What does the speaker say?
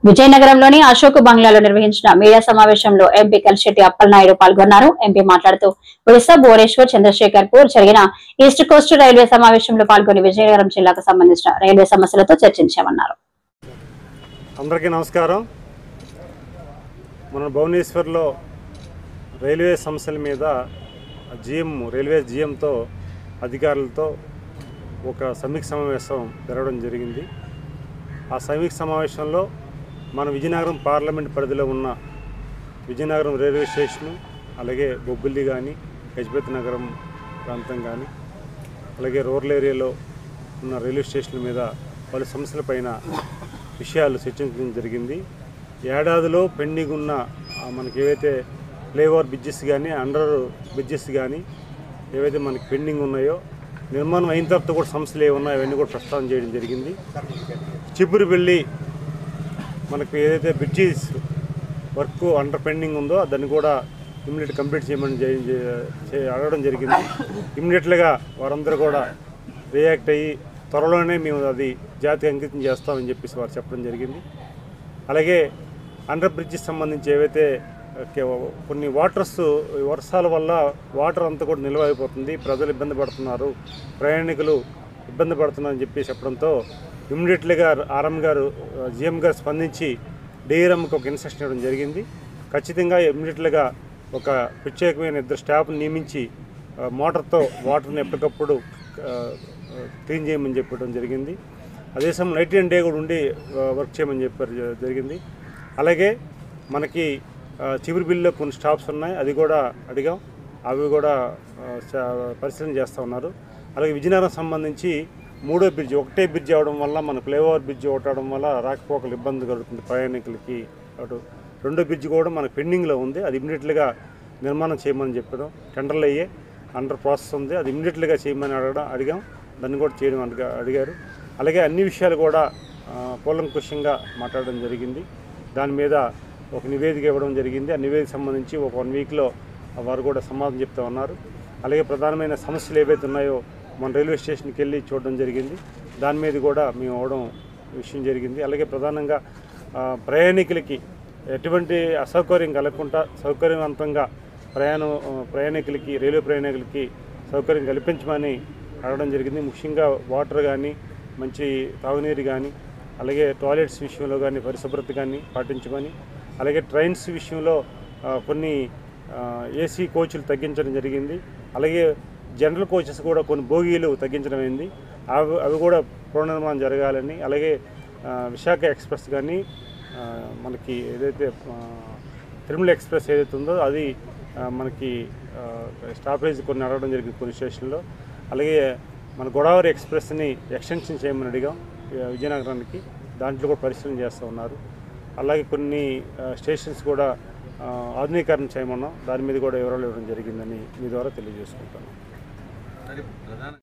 విజయనగరంలోని అశోక్ బంగ్లాలో నిర్వహించిన మీడియా సమావేశంలో ఎంపీ కలిశెట్టి అప్పలనాయుడు పాల్గొన్నారు. ఎంపీ మాట్లాడుతూ ఒడిశా భువనేశ్వర్, చంద్రశేఖర్పూర్ జరిగిన ఈస్ట్ కోస్ట్ రైల్వే సమావేశంలో పాల్గొని విజయనగరం జిల్లాకు సంబంధించిన రైల్వే సమస్యలతో చర్చించామన్నారు. అందరికీ నమస్కారం. మన భువనేశ్వర్లో రైల్వే సమస్యల మీద రైల్వే జీఎంతో అధికారులతో ఒక సమీక్ష సమావేశం జరగడం జరిగింది. ఆ సమీక్ష సమావేశంలో మన విజయనగరం పార్లమెంట్ పరిధిలో ఉన్న విజయనగరం రైల్వే స్టేషను, అలాగే బొబ్బిలి కానీ, గజపతి నగరం ప్రాంతం కానీ, అలాగే రూరల్ ఏరియాలో ఉన్న రైల్వే స్టేషన్ల మీద పలు సమస్యలపైన విషయాలు చర్చించడం జరిగింది. ఏడాదిలో పెండింగ్ ఉన్న మనకి ఏవైతే ఫ్లైఓవర్ బ్రిడ్జెస్ కానీ, అండర్ బ్రిడ్జెస్ కానీ ఏవైతే మనకి పెండింగ్ ఉన్నాయో, నిర్మాణం అయిన తర్వాత కూడా సమస్యలు ఏమున్నాయో అవన్నీ కూడా ప్రస్తావన చేయడం జరిగింది. చిబురువెల్లి మనకు ఏదైతే బ్రిడ్జెస్ వర్క్ అండర్ పెండింగ్ ఉందో దాన్ని కూడా ఇమ్మీడియట్ కంప్లీట్ చేయమని అడగడం జరిగింది. ఇమ్మీడియట్గా వారందరూ కూడా రియాక్ట్ అయ్యి త్వరలోనే మేము అది జాతికి అంకితం చేస్తామని చెప్పేసి వారు చెప్పడం జరిగింది. అలాగే అండర్ బ్రిడ్జెస్ సంబంధించి ఏవైతే కొన్ని వర్షాల వల్ల వాటర్ అంతా కూడా నిల్వ అయిపోతుంది, ప్రజలు ఇబ్బంది పడుతున్నారు, ప్రయాణికులు ఇబ్బంది పడుతున్నారని చెప్పి చెప్పడంతో ఇమ్మీడియట్గా జీఎం గారు స్పందించి డీఆర్ఎంకి ఒక ఇన్స్ట్రక్షన్ ఇవ్వడం జరిగింది. ఖచ్చితంగా ఇమ్మీడియట్గా ఒక ప్రత్యేకమైన 2 స్టాఫ్ని నియమించి మోటార్తో వాటర్ని ఎప్పటికప్పుడు క్లీన్ చేయమని చెప్పడం జరిగింది. అదే సమయం నైట్ అండ్ డే కూడా ఉండి వర్క్ చేయమని జరిగింది. అలాగే మనకి చిబురువెల్లిలో కొన్ని స్టాప్స్ ఉన్నాయి, అది కూడా అడిగాం, అవి కూడా పరిశీలన చేస్తూ ఉన్నారు. అలాగే విజయనగరం సంబంధించి 3వ బ్రిడ్జ్, ఒకటే బ్రిడ్జ్ అవడం వల్ల మన ఫ్లైఓవర్ బ్రిడ్జ్ అవడం వల్ల రాకపోకలు ఇబ్బంది కలుగుతుంది ప్రయాణికులకి. అటు 2వ బ్రిడ్జ్ కూడా మనకు పెండింగ్లో ఉంది, అది ఇమ్మీడియట్గా నిర్మాణం చేయమని చెప్పడం, టెండర్లు అయ్యే అండర్ ప్రాసెస్ ఉంది, అది ఇమ్మీడియట్గా చేయమని అడిగాం, దాన్ని కూడా చేయడం అడిగారు. అలాగే అన్ని విషయాలు కూడా కూలంకుషంగా మాట్లాడడం జరిగింది. దాని మీద ఒక నివేదిక ఇవ్వడం జరిగింది. ఆ నివేదిక సంబంధించి ఒక 1 వీక్లో వారు కూడా సమాధానం చెప్తా ఉన్నారు. అలాగే ప్రధానమైన సమస్యలు ఏవైతే ఉన్నాయో మన రైల్వే స్టేషన్కి వెళ్ళి చూడడం జరిగింది, దాని మీద కూడా మేము అవడం విషయం జరిగింది. అలాగే ప్రధానంగా ప్రయాణికులకి ఎటువంటి అసౌకర్యం కలగకుండా సౌకర్యవంతంగా ప్రయాణికులకి రైల్వే ప్రయాణికులకి సౌకర్యం కల్పించమని అడగడం జరిగింది. ముఖ్యంగా వాటర్ కానీ, మంచి తాగునీరు కానీ, అలాగే టాయిలెట్స్ విషయంలో కానీ పరిశుభ్రత కానీ పాటించమని, అలాగే ట్రైన్స్ విషయంలో కొన్ని ఏసీ కోచ్లు తగ్గించడం జరిగింది. అలాగే జనరల్ కోచెస్ కూడా కొన్ని బోగీలు తగ్గించడం అయింది, అవి కూడా పునర్నిర్మాణం జరగాలని, అలాగే విశాఖ ఎక్స్ప్రెస్ కానీ మనకి ఏదైతే తిరుమల ఎక్స్ప్రెస్ ఏదైతే ఉందో అది మనకి స్టాపేజ్ కొన్ని అడగడం జరిగింది కొన్ని స్టేషన్లో. అలాగే మన గోదావరి ఎక్స్ప్రెస్ని ఎక్స్టెన్షన్ చేయమని అడిగాం విజయనగరానికి, దాంట్లో కూడా పరిశీలన చేస్తూ ఉన్నారు. అలాగే కొన్ని స్టేషన్స్ కూడా ఆధునీకరణ చేయమన్నాం, దాని మీద కూడా వివరాలు ఇవ్వడం జరిగిందని మీ ద్వారా తెలియజేసుకుంటాను.